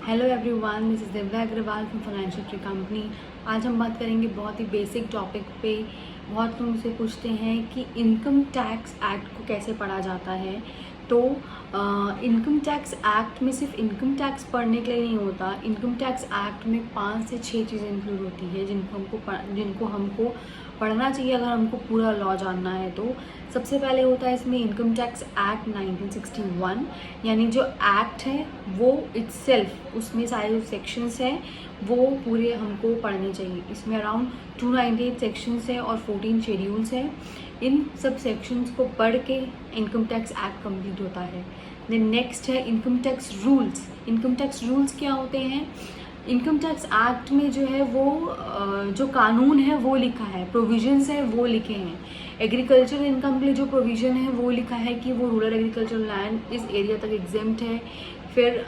Hello everyone, this is Divya Agarwal from financial tree company. आज हम बात करेंगे बहुत ही बेसिक टॉपिक पे। बहुत लोग मुझसे पूछते हैं कि इनकम टैक्स एक्ट को कैसे पढ़ा जाता है। तो इनकम टैक्स एक्ट में सिर्फ इनकम टैक्स पढ़ने के लिए नहीं होता। इनकम टैक्स एक्ट में 5 से 6 चीज़ें इंक्लूड होती है जिनको हमको पढ़ना चाहिए अगर हमको पूरा लॉ जानना है। तो सबसे पहले होता है इसमें इनकम टैक्स एक्ट 1961, यानी जो एक्ट है वो इट्सेल्फ, उसमें सारे जो सेक्शंस हैं वो पूरे हमको पढ़ने चाहिए। इसमें अराउंड 298 सेक्शंस हैं और 14 शेड्यूल्स हैं। इन सब सेक्शंस को पढ़ के इनकम टैक्स एक्ट कंप्लीट होता है। देन नेक्स्ट है income tax rules. Income tax rules क्या होते हैं? इनकम टैक्स एक्ट में जो है वो जो कानून है वो लिखा है, प्रोविजंस है वो लिखे हैं। एग्रीकल्चर इनकम के लिए जो प्रोविज़न है वो लिखा है कि वो रूरल एग्रीकल्चर लैंड इस एरिया तक एग्जेम्प्ट है। फिर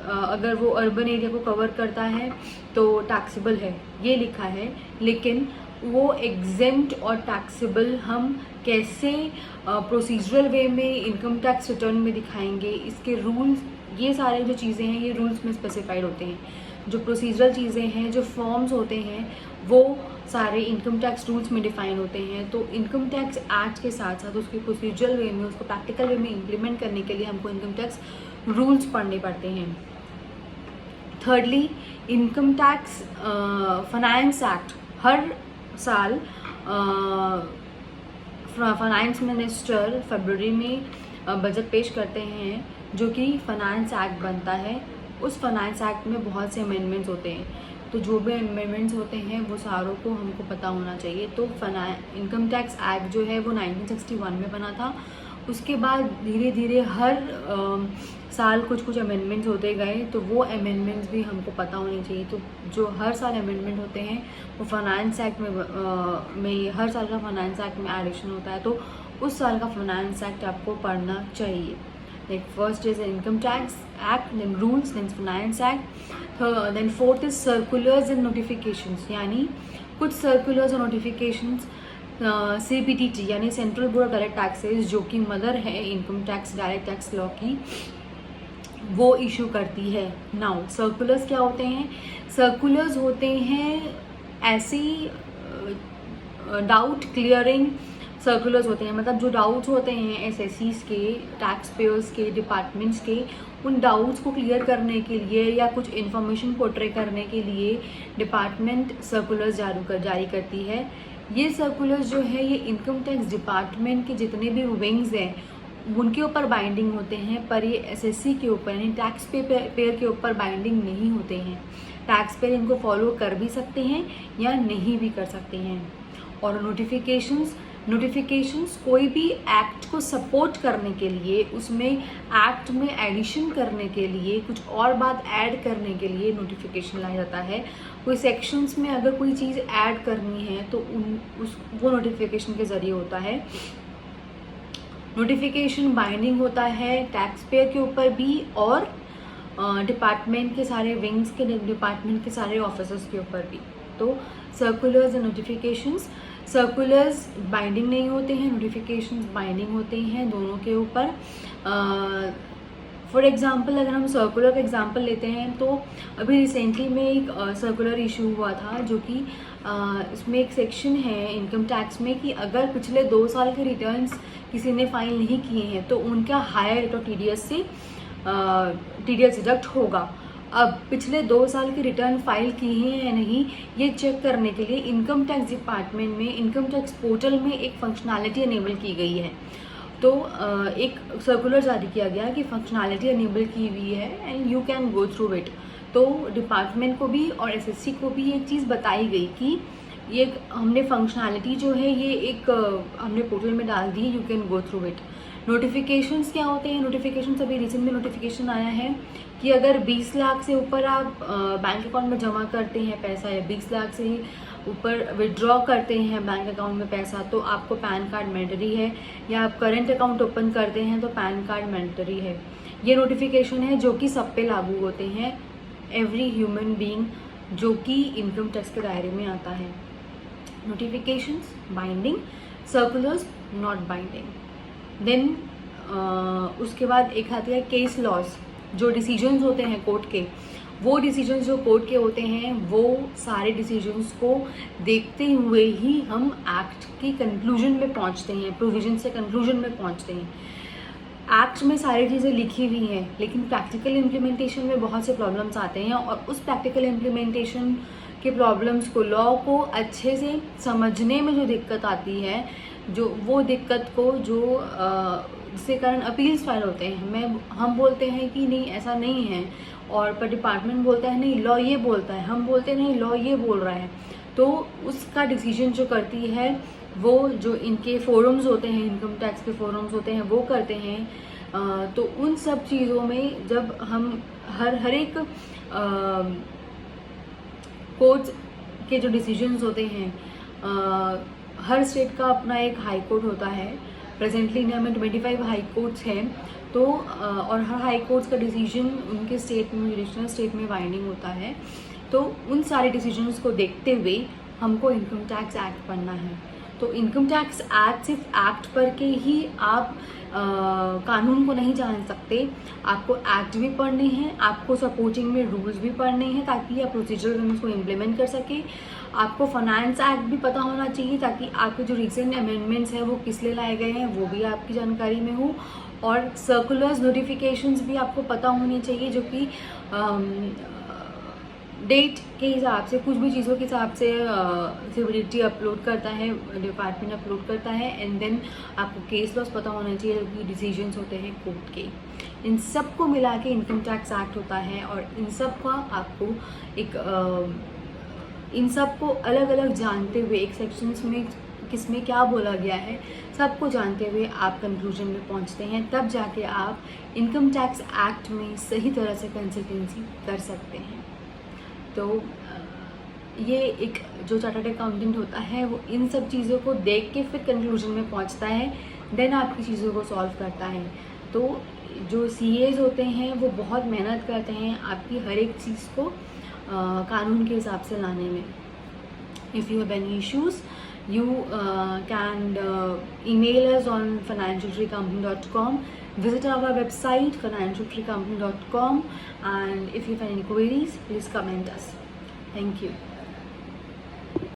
अगर वो अर्बन एरिया को कवर करता है तो टैक्सेबल है, ये लिखा है। लेकिन वो एग्जेम्प्ट और टैक्सेबल हम कैसे प्रोसीजरल वे में इनकम टैक्स रिटर्न में दिखाएंगे, इसके रूल्स, ये सारे जो चीज़ें हैं ये रूल्स में स्पेसिफाइड होते हैं। जो प्रोसीजरल चीज़ें हैं, जो फॉर्म्स होते हैं, वो सारे इनकम टैक्स रूल्स में डिफाइन होते हैं। तो इनकम टैक्स एक्ट के साथ साथ उसके प्रोसीजरल वे में, उसको प्रैक्टिकल वे में इम्प्लीमेंट करने के लिए हमको इनकम टैक्स रूल्स पढ़ने पड़ते हैं। Thirdly, income tax finance act हर साल फाइनेंस मिनिस्टर फरवरी में बजट पेश करते हैं, जो कि फाइनेंस एक्ट बनता है। उस फाइनेंस एक्ट में बहुत से अमेंडमेंट्स होते हैं, तो जो भी अमेंडमेंट्स होते हैं वो सारों को हमको पता होना चाहिए। तो इनकम टैक्स एक्ट जो है वो 1961 में बना था। उसके बाद धीरे धीरे हर साल कुछ अमेंडमेंट्स होते गए, तो वो अमेंडमेंट्स भी हमको पता होने चाहिए। तो जो हर साल अमेंडमेंट होते हैं वो फाइनेंस एक्ट में हर साल का फाइनेंस एक्ट में एडिशन होता है, तो उस साल का फाइनेंस एक्ट आपको पढ़ना चाहिए। Like first is income tax act, then rules, then finance act, then fourth is circulars and notifications, यानी कुछ सर्कुलर्स और नोटिफिकेशंस CBDT यानी central board of direct taxes, जो कि मदर है income tax direct tax law की, वो issue करती है। नाउ सर्कुलर्स क्या होते हैं? सर्कुलर्स होते हैं ऐसी डाउट क्लियरिंग सर्कुलर्स होते हैं। मतलब जो डाउट्स होते हैं एसएससीज के, टैक्स पेयर्स के, डिपार्टमेंट्स के, उन डाउट्स को क्लियर करने के लिए या कुछ इन्फॉर्मेशन पोर्ट्रे करने के लिए डिपार्टमेंट सर्कुलर्स जारी करती है। ये सर्कुलर्स जो है ये इनकम टैक्स डिपार्टमेंट के जितने भी विंग्स हैं उनके ऊपर बाइंडिंग होते हैं, पर ये एसएससी के ऊपर यानी टैक्स पेयर के ऊपर बाइंडिंग नहीं होते हैं। टैक्स पेयर इनको फॉलो कर भी सकते हैं या नहीं भी कर सकते हैं। और नोटिफिकेशंस कोई भी एक्ट को सपोर्ट करने के लिए, उसमें एक्ट में एडिशन करने के लिए, कुछ और बात ऐड करने के लिए नोटिफिकेशन लाया जाता है। कोई सेक्शंस में अगर कोई चीज़ ऐड करनी है तो वो नोटिफिकेशन के ज़रिए होता है। नोटिफिकेशन बाइंडिंग होता है टैक्स पेयर के ऊपर भी और डिपार्टमेंट के सारे विंग्स के, डिपार्टमेंट के सारे ऑफिसर्स के ऊपर भी। तो circulars and notifications, circulars binding नहीं होते हैं, नोटिफिकेशंस बाइंडिंग होते हैं दोनों के ऊपर। फॉर एग्जांपल अगर हम सर्कुलर का एग्जांपल लेते हैं तो अभी रिसेंटली में एक सर्कुलर इशू हुआ था, जो कि इसमें एक सेक्शन है इनकम टैक्स में कि अगर पिछले 2 साल के रिटर्न्स किसी ने फाइल नहीं किए हैं तो उनका हायर रेट ऑफ टीडीएस से टीडीएस डिडक्ट होगा। अब पिछले 2 साल के रिटर्न फाइल किए हैं या नहीं, ये चेक करने के लिए इनकम टैक्स डिपार्टमेंट में इनकम टैक्स पोर्टल में एक फंक्शनैलिटी एनेबल की गई है। तो एक सर्कुलर जारी किया गया कि फंक्शनैलिटी एनेबल की हुई है and you can go through it. तो डिपार्टमेंट को भी और एसएससी को भी ये चीज़ बताई गई कि ये हमने फंक्शनैलिटी जो है ये एक हमने पोर्टल में डाल दी, you can go through it. Notifications क्या होते हैं? नोटिफिकेशंस अभी रिसेंट में नोटिफिकेशन आया है कि अगर 20 लाख से ऊपर आप बैंक अकाउंट में जमा करते हैं पैसा, या 20 लाख से ऊपर विड्रॉ करते हैं बैंक अकाउंट में पैसा, तो आपको पैन कार्ड मैंडेटरी है। या आप करंट अकाउंट ओपन करते हैं तो पैन कार्ड मैंडेटरी है। ये नोटिफिकेशन है जो कि सब पे लागू होते हैं, एवरी ह्यूमन बीइंग जो कि इनकम टैक्स के दायरे में आता है। Notifications binding, circulars not binding. Then उसके बाद एक आती है केस लॉज, जो डिसीजंस होते हैं कोर्ट के वो डिसीजंस जो कोर्ट के होते हैं वो सारे डिसीजंस को देखते हुए ही हम एक्ट की कंक्लूजन में पहुंचते हैं, प्रोविजन से कंक्लूजन में पहुंचते हैं। एक्ट में सारी चीज़ें लिखी हुई हैं, लेकिन प्रैक्टिकल इम्प्लीमेंटेशन में बहुत से प्रॉब्लम्स आते हैं और उस प्रैक्टिकल इम्प्लीमेंटेशन के प्रॉब्लम्स को, लॉ को अच्छे से समझने में जो दिक्कत आती है, जो वो दिक्कत को जो जिसके कारण अपील्स फाइल होते हैं, हम बोलते हैं कि नहीं ऐसा नहीं है, और पर डिपार्टमेंट बोलता है नहीं लॉ ये बोलता है, हम बोलते हैं नहीं लॉ ये बोल रहा है, तो उसका डिसीजन जो करती है वो जो इनके फोरम्स होते हैं, इनकम टैक्स के फोरम्स होते हैं वो करते हैं। तो उन सब चीज़ों में जब हम हर एक कोर्ट्स के जो डिसीजंस होते हैं, हर स्टेट का अपना एक हाई कोर्ट होता है। प्रेजेंटली इंडिया में 25 हाई कोर्ट्स हैं, तो और हर हाई कोर्ट्स का डिसीजन उनके स्टेट में, जुडिशनल स्टेट में बाइंडिंग होता है। तो उन सारे डिसीजंस को देखते हुए हमको इनकम टैक्स एक्ट पढ़ना है। तो इनकम टैक्स एक्ट सिर्फ एक्ट पढ़ के ही आप कानून को नहीं जान सकते, आपको एक्ट भी पढ़ने हैं, आपको सपोर्टिंग में रूल्स भी पढ़ने हैं ताकि आप प्रोसीजर में उसको इम्प्लीमेंट कर सके। आपको फाइनेंस एक्ट भी पता होना चाहिए ताकि आपके जो रिसेंट अमेंडमेंट्स हैं वो किस लिए लाए गए हैं वो भी आपकी जानकारी में हो, और सर्कुलर्स, नोटिफिकेशंस भी आपको पता होनी चाहिए जो कि डेट के हिसाब से, कुछ भी चीज़ों के हिसाब से सिविलिटी अपलोड करता है, डिपार्टमेंट अपलोड करता है, एंड देन आपको केस लॉस पता होना चाहिए जो कि डिसीजंस होते हैं कोर्ट के। इन सब को मिला के इनकम टैक्स एक्ट होता है, और इन सब का आपको इन सब को अलग अलग जानते हुए, एक सेक्शंस में किसमें क्या बोला गया है सबको जानते हुए आप कंक्लूजन में पहुंचते हैं, तब जाके आप इनकम टैक्स एक्ट में सही तरह से कंसिस्टेंसी कर सकते हैं। तो ये एक जो चार्टर्ड अकाउंटेंट होता है वो इन सब चीज़ों को देख के फिर कंक्लूजन में पहुंचता है, देन आपकी चीज़ों को सॉल्व करता है। तो जो सीएज होते हैं वो बहुत मेहनत करते हैं आपकी हर एक चीज़ को कानून के हिसाब से लाने में। If you have any issues you can email us on financialtreecompany.com, visit our website financialtreecompany.com, and if you have any queries please comment us. Thank you.